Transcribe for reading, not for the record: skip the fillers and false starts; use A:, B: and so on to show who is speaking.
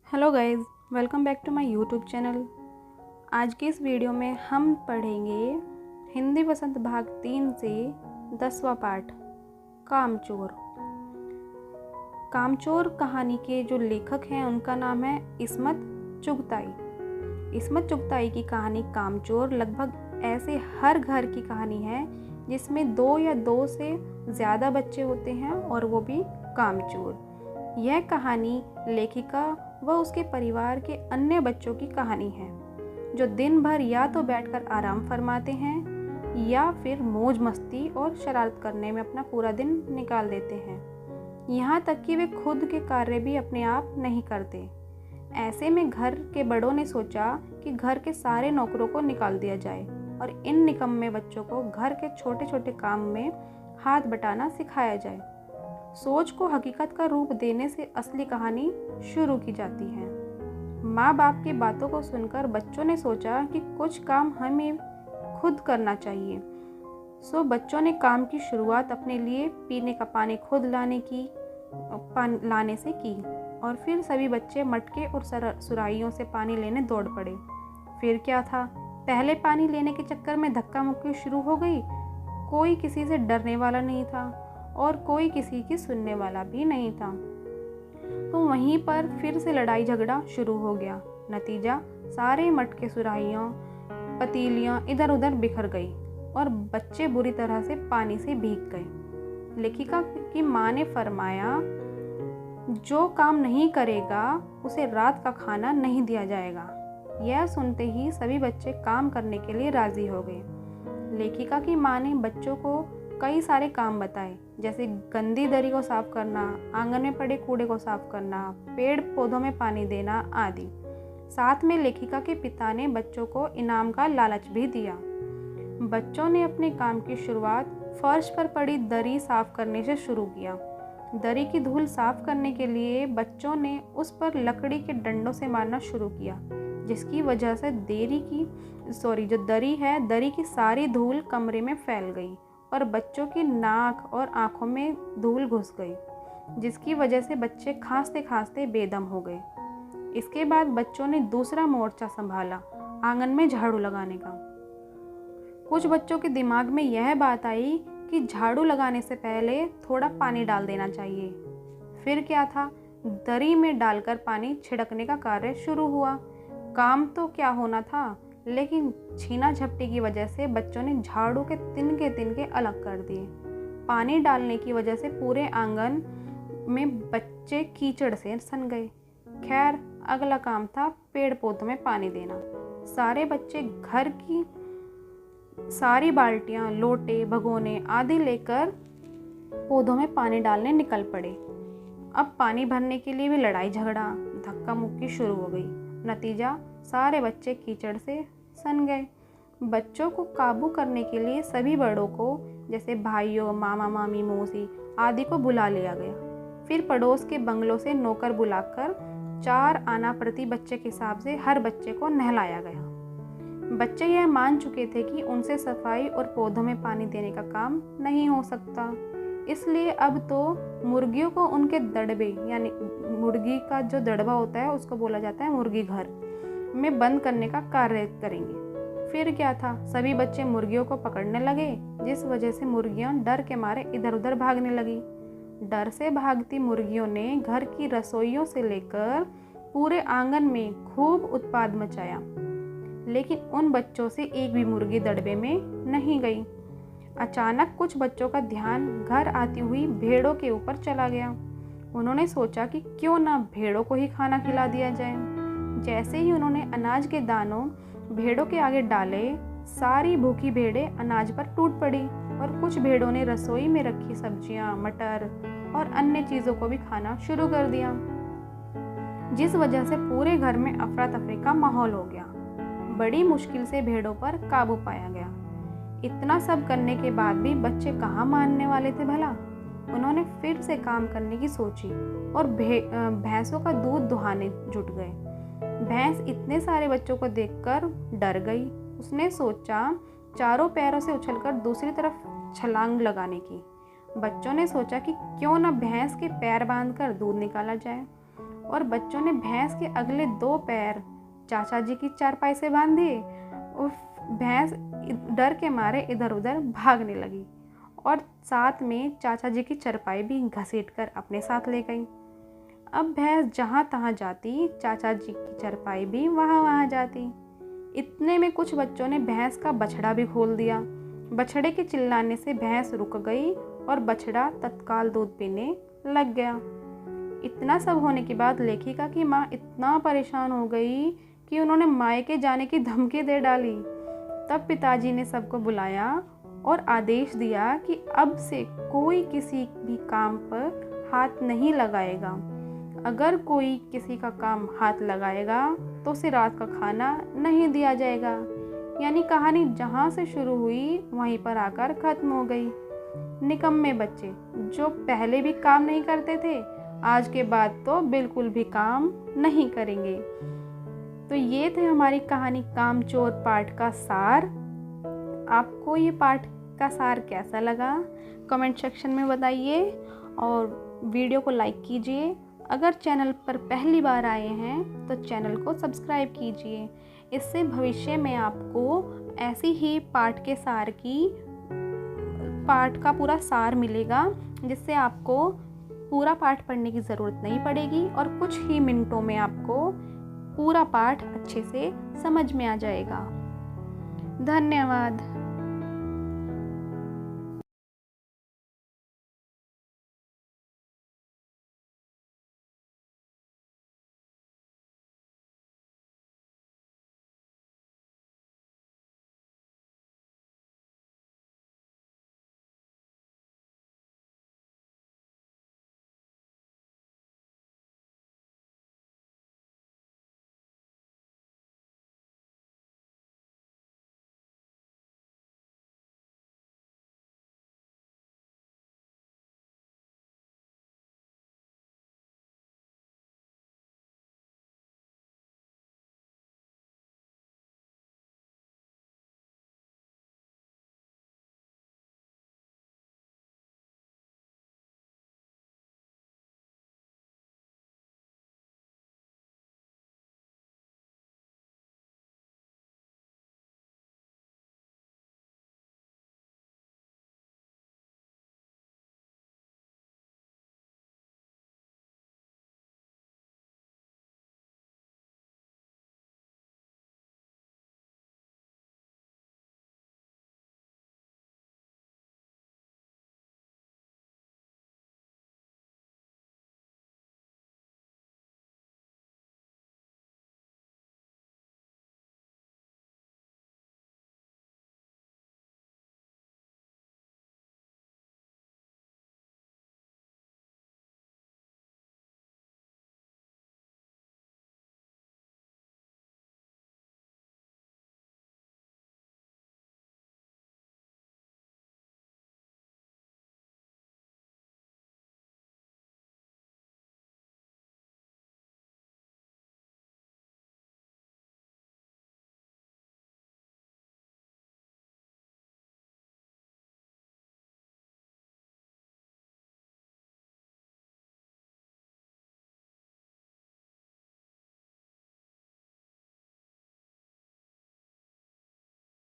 A: Hello guys, welcome back to my YouTube channel. आज के इस वीडियो में हम पढ़ेंगे हिंदी वसंत भाग 3 से 10वां पाठ कामचोर। कामचोर कहानी के जो लेखक हैं उनका नाम है इस्मत चुगताई। इस्मत चुगताई की कहानी कामचोर लगभग ऐसे हर घर की कहानी है जिसमें 2 या 2 से ज़्यादा बच्चे होते हैं और वो भी कामचोर। यह कहानी लेखिका व उसके परिवार के अन्य बच्चों की कहानी है जो दिन भर या तो बैठकर आराम फरमाते हैं या फिर मौज मस्ती और शरारत करने में अपना पूरा दिन निकाल देते हैं। यहाँ तक कि वे खुद के कार्य भी अपने आप नहीं करते। ऐसे में घर के बड़ों ने सोचा कि घर के सारे नौकरों को निकाल दिया जाए और इन निकम्मे बच्चों को घर के छोटे छोटे काम में हाथ बटाना सिखाया जाए। सोच को हकीकत का रूप देने से असली कहानी शुरू की जाती है। माँ बाप की बातों को सुनकर बच्चों ने सोचा कि कुछ काम हमें खुद करना चाहिए। सो बच्चों ने काम की शुरुआत अपने लिए पीने का पानी खुद लाने से की और फिर सभी बच्चे मटके और सुराहियों से पानी लेने दौड़ पड़े। फिर क्या था, पहले पानी लेने के चक्कर में धक्का मुक्की शुरू हो गई। कोई किसी से डरने वाला नहीं था और कोई किसी की सुनने वाला भी नहीं था। तो वहीं पर फिर से लड़ाई झगड़ा शुरू हो गया। नतीजा, सारे मटके सुराहियाँ पतीलियाँ इधर उधर बिखर गई और बच्चे बुरी तरह से पानी से भीग गए। लेखिका की माँ ने फरमाया, जो काम नहीं करेगा उसे रात का खाना नहीं दिया जाएगा। यह सुनते ही सभी बच्चे काम करने के लिए राजी हो गए। लेखिका की माँ ने बच्चों को कई सारे काम बताए, जैसे गंदी दरी को साफ करना, आंगन में पड़े कूड़े को साफ करना, पेड़ पौधों में पानी देना आदि। साथ में लेखिका के पिता ने बच्चों को इनाम का लालच भी दिया। बच्चों ने अपने काम की शुरुआत फर्श पर पड़ी दरी साफ करने से शुरू किया। दरी की धूल साफ करने के लिए बच्चों ने उस पर लकड़ी के डंडों से मारना शुरू किया, जिसकी वजह से दरी की सारी धूल कमरे में फैल गई और बच्चों की नाक और आंखों में धूल घुस गई, जिसकी वजह से बच्चे खांसते खांसते बेदम हो गए। इसके बाद बच्चों ने दूसरा मोर्चा संभाला, आंगन में झाड़ू लगाने का। कुछ बच्चों के दिमाग में यह बात आई कि झाड़ू लगाने से पहले थोड़ा पानी डाल देना चाहिए। फिर क्या था, दरी में डालकर पानी छिड़कने का कार्य शुरू हुआ। काम तो क्या होना था, लेकिन छीना झपटी की वजह से बच्चों ने झाड़ू के तिनके अलग कर दिए। पानी डालने की वजह से पूरे आंगन में बच्चे कीचड़ से सन गए। खैर, अगला काम था पेड़ पौधों में पानी देना। सारे बच्चे घर की सारी बाल्टियां, लोटे, भगोने आदि लेकर पौधों में पानी डालने निकल पड़े। अब पानी भरने के लिए भी लड़ाई झगड़ा, धक्का मुक्की शुरू हो गई। नतीजा, सारे बच्चे कीचड़ से सन गए। बच्चों को काबू करने के लिए सभी बड़ों को, जैसे भाइयों, मामा मामी, मौसी आदि को बुला लिया गया। फिर पड़ोस के बंगलों से नौकर बुलाकर 4 आना प्रति बच्चे के हिसाब से हर बच्चे को नहलाया गया। बच्चे यह मान चुके थे कि उनसे सफाई और पौधों में पानी देने का काम नहीं हो सकता, इसलिए अब तो मुर्गियों को उनके दड़बे, यानी मुर्गी का जो दड़बा होता है उसको बोला जाता है मुर्गी घर में बंद करने का कार्य करेंगे। फिर क्या था, सभी बच्चे मुर्गियों को पकड़ने लगे, जिस वजह से मुर्गियां डर के मारे इधर उधर भागने लगी। डर से भागती मुर्गियों ने घर की रसोइयों से लेकर पूरे आंगन में खूब उत्पाद मचाया, लेकिन उन बच्चों से एक भी मुर्गी दड़बे में नहीं गई। अचानक कुछ बच्चों का ध्यान घर आती हुई भेड़ों के ऊपर चला गया। उन्होंने सोचा कि क्यों ना भेड़ों को ही खाना खिला दिया जाए। जैसे ही उन्होंने अनाज के दानों भेड़ों के आगे डाले, सारी भूखी भेड़ें अनाज पर टूट पड़ी और कुछ भेड़ों ने रसोई में रखी सब्जियां, मटर और अन्य चीज़ों को भी खाना शुरू कर दिया, जिस वजह से पूरे घर में अफरा तफरी का माहौल हो गया। बड़ी मुश्किल से भेड़ों पर काबू पाया गया। इतना सब करने के बाद भी बच्चे कहाँ मानने वाले थे भला। उन्होंने फिर से काम करने की सोची और भैंसों का दूध दुहाने जुट गए। भैंस इतने सारे बच्चों को देखकर डर गई। उसने सोचा चारों पैरों से उछलकर दूसरी तरफ छलांग लगाने की। बच्चों ने सोचा कि क्यों न भैंस के पैर बांधकर दूध निकाला जाए। और बच्चों ने भैंस के अगले 2 पैर चाचा जी की चारपाई से बांध दिए और भैंस डर के मारे इधर उधर भागने लगी और साथ में चाचा जी की चारपाई भी घसीट कर अपने साथ ले गई। अब भैंस जहाँ तहाँ जाती, चाचा जी की चारपाई भी वहाँ जाती। इतने में कुछ बच्चों ने भैंस का बछड़ा भी खोल दिया। बछड़े के चिल्लाने से भैंस रुक गई और बछड़ा तत्काल दूध पीने लग गया। इतना सब होने के बाद लेखिका की माँ इतना परेशान हो गई कि उन्होंने मायके जाने की धमकी दे डाली। तब पिताजी ने सबको बुलाया और आदेश दिया कि अब से कोई किसी भी काम पर हाथ नहीं लगाएगा। अगर कोई किसी का काम हाथ लगाएगा तो उसे रात का खाना नहीं दिया जाएगा। यानी कहानी जहाँ से शुरू हुई वहीं पर आकर खत्म हो गई। निकम्मे बच्चे जो पहले भी काम नहीं करते थे, आज के बाद तो बिल्कुल भी काम नहीं करेंगे। तो ये थे हमारी कहानी कामचोर पाठ का सार। आपको ये पाठ का सार कैसा लगा कमेंट सेक्शन में बताइए और वीडियो को लाइक कीजिए। अगर चैनल पर पहली बार आए हैं तो चैनल को सब्सक्राइब कीजिए। इससे भविष्य में आपको ऐसी ही पाठ के सार की पाठ का पूरा सार मिलेगा, जिससे आपको पूरा पाठ पढ़ने की ज़रूरत नहीं पड़ेगी और कुछ ही मिनटों में आपको पूरा पाठ अच्छे से समझ में आ जाएगा। धन्यवाद।